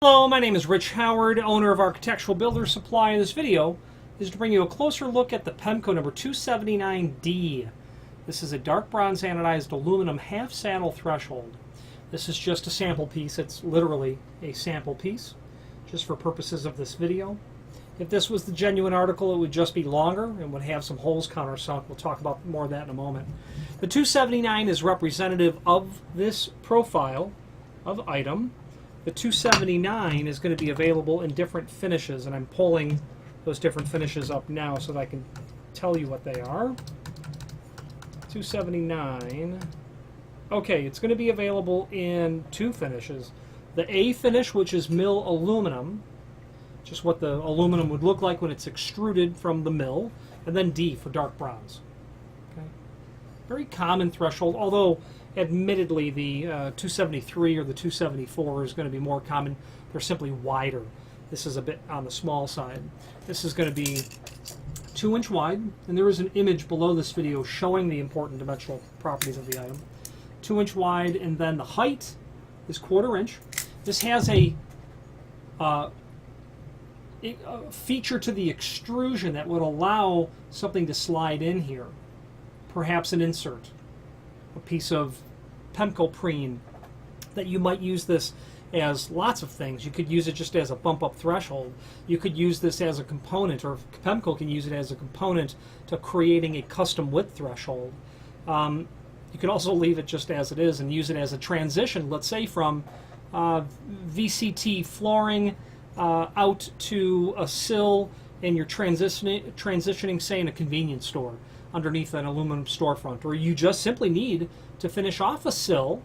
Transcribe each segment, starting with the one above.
Hello, my name is Rich Howard, owner of Architectural Builders Supply, and this video is to bring you a closer look at the Pemko number 279D. This is a dark bronze anodized aluminum half saddle threshold. This is just a sample piece. It's literally a sample piece, just for purposes of this video. If this was the genuine article, it would just be longer and would have some holes countersunk. We'll talk about more of that in a moment. The 279 is representative of this profile of item. The 279 is going to be available in different finishes, and I'm pulling those different finishes up now so that I can tell you what they are. 279. Okay, it's going to be available in two finishes. The A finish, which is mill aluminum, just what the aluminum would look like when it's extruded from the mill, and then D for dark bronze. Okay. Very common threshold, although admittedly, the 273 or the 274 is going to be more common. They're simply wider. This is a bit on the small side. This is going to be 2-inch wide, and there is an image below this video showing the important dimensional properties of the item. 2-inch wide, and then the height is 1/4 inch. This has a feature to the extrusion that would allow something to slide in here, perhaps an insert, a piece of Pemko preen that you might use this as lots of things. You could use it just as a bump up threshold. You could use this as a component, or Pemko can use it as a component to creating a custom width threshold. You could also leave it just as it is and use it as a transition, let's say from VCT flooring out to a sill, and you're transitioning, say, in a convenience store underneath an aluminum storefront, or you just simply need to finish off a sill.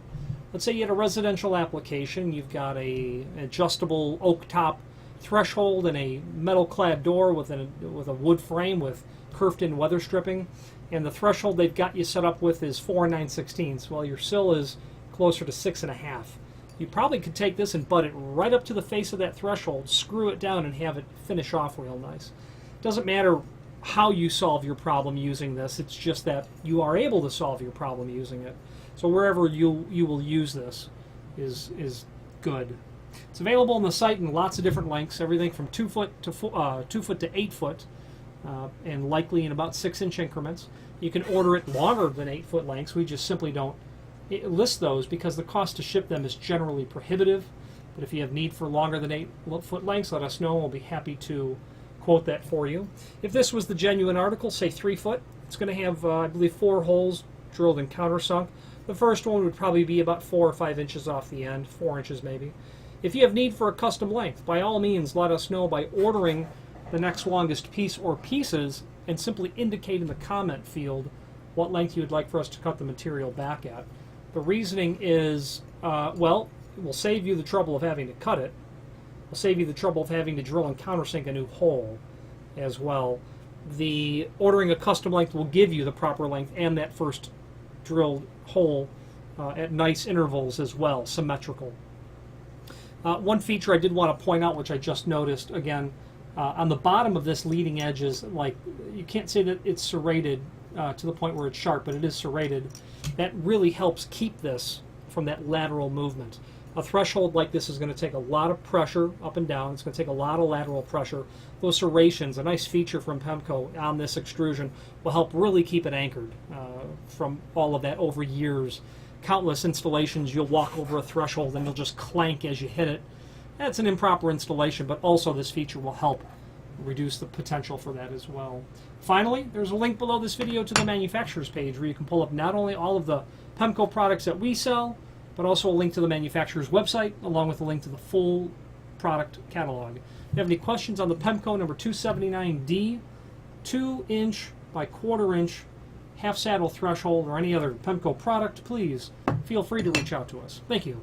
Let's say you had a residential application, you've got an adjustable oak top threshold and a metal clad door with a wood frame with curved in weather stripping, and the threshold they've got you set up with is 4 9/16. Well, your sill is closer to 6.5. You probably could take this and butt it right up to the face of that threshold, screw it down, and have it finish off real nice. Doesn't matter how you solve your problem using this, it's just that you are able to solve your problem using it. So wherever you will use this is good. It's available on the site in lots of different lengths, everything from 2 foot to 2 foot to 8 foot, and likely in about 6-inch increments. You can order it longer than 8 foot lengths. We just simply don't list those because the cost to ship them is generally prohibitive. But if you have need for longer than 8 foot lengths, let us know. We'll be happy to quote that for you. If this was the genuine article, say 3 foot, it's going to have, I believe, 4 holes drilled and countersunk. The first one would probably be about 4 or 5 inches off the end, 4 inches maybe. If you have need for a custom length, by all means, let us know by ordering the next longest piece or pieces and simply indicate in the comment field what length you would like for us to cut the material back at. The reasoning is, well, it will save you the trouble of having to cut it. Will save you the trouble of having to drill and countersink a new hole as well. The ordering a custom length will give you the proper length and that first drilled hole at nice intervals as well, symmetrical. One feature I did want to point out, which I just noticed again, on the bottom of this leading edge is, like, you can't say that it's serrated to the point where it's sharp, but it is serrated. That really helps keep this from that lateral movement. A threshold like this is going to take a lot of pressure up and down. It's going to take a lot of lateral pressure. Those serrations, a nice feature from Pemko on this extrusion, will help really keep it anchored from all of that over years. Countless installations, you'll walk over a threshold and you'll just clank as you hit it. That's an improper installation, but also this feature will help reduce the potential for that as well. Finally, there's a link below this video to the manufacturer's page where you can pull up not only all of the Pemko products that we sell, but also a link to the manufacturer's website, along with a link to the full product catalog. If you have any questions on the Pemko number 279D, 2-inch by 1/4 inch half saddle threshold, or any other Pemko product, please feel free to reach out to us. Thank you.